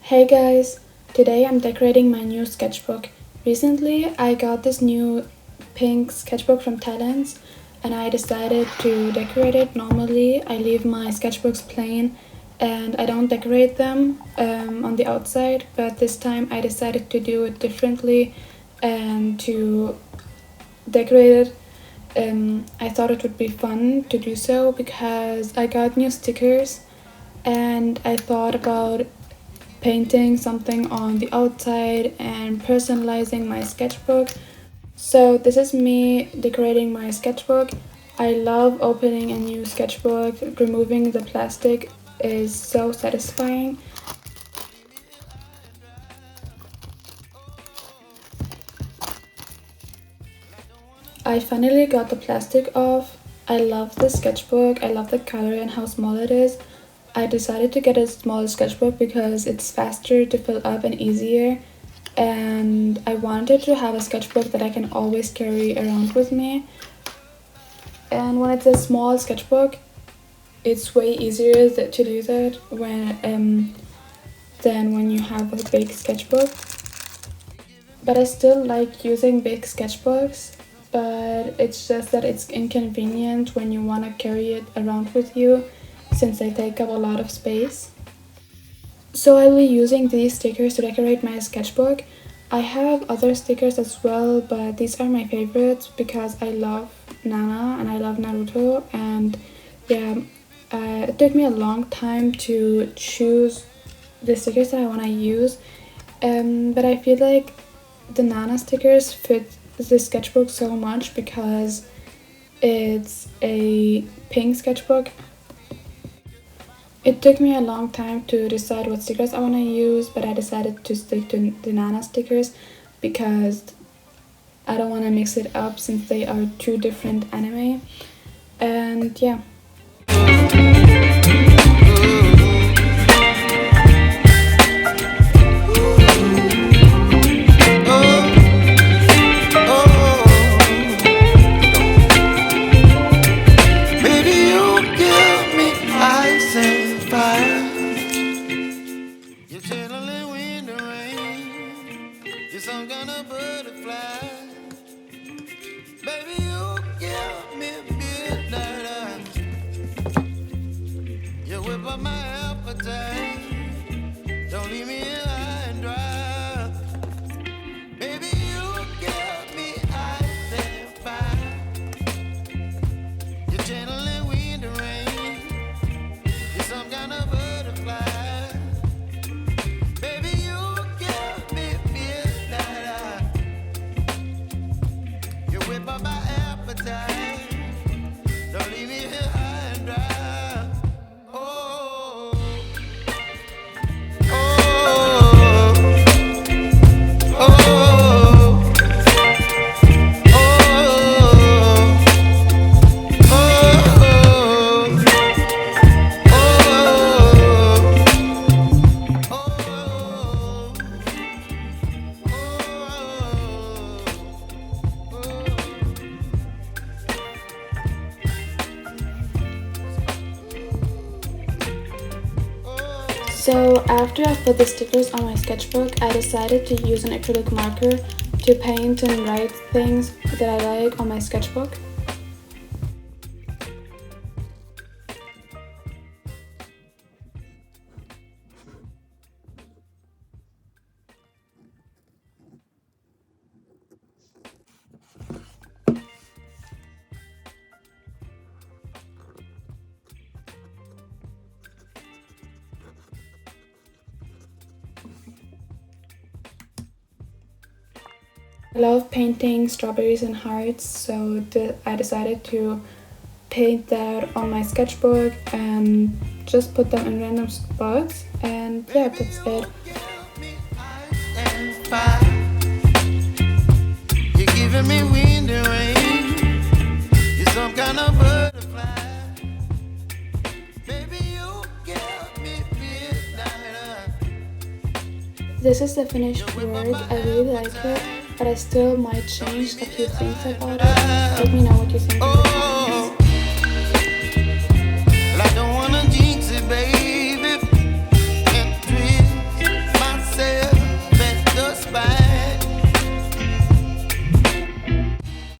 Hey guys, today I'm decorating my new sketchbook. Recently I got this new pink sketchbook from Thailand and I decided to decorate it. Normally I leave my sketchbooks plain and I don't decorate them on the outside, but this time I decided to do it differently and to decorate it. I thought it would be fun to do so because I got new stickers and I thought about painting something on the outside and personalizing my sketchbook. So this is me decorating my sketchbook. I love opening a new sketchbook. Removing the plastic is so satisfying. I finally got the plastic off. I love the sketchbook. I love the color and how small it is. I decided to get a small sketchbook because it's faster to fill up and easier, and I wanted to have a sketchbook that I can always carry around with me. And when it's a small sketchbook, it's way easier to do that than when you have a big sketchbook. But I still like using big sketchbooks, but it's just that it's inconvenient when you want to carry it around with you, since they take up a lot of space. So I will be using these stickers to decorate my sketchbook. I have other stickers as well, but these are my favorites because I love Nana and I love Naruto, and yeah, it took me a long time to choose the stickers that I want to use, but I feel like the Nana stickers fit the sketchbook so much because it's a pink sketchbook. It took me a long time to decide what stickers I want to use, but I decided to stick to the Nana stickers because I don't want to mix it up since they are two different anime. And yeah. Some kind of butterfly, baby, you give me midnight. You whip up my appetite. Don't leave me here high and dry. Baby, you give me ice and fire. You're channeling wind and rain. You're some kind of butterfly. My appetite. Don't leave me here high and dry. Oh, oh, oh, oh, So after I put the stickers on my sketchbook, I decided to use an acrylic marker to paint and write things that I like on my sketchbook. I love painting strawberries and hearts, so I decided to paint that on my sketchbook and just put them in random spots, and yeah, that's it. You're giving me wind and rain. You're some kind of butterfly. Baby, you give me midnight. This is the finished work. I really like it, but I still might change a few things about it. Let me know what you think.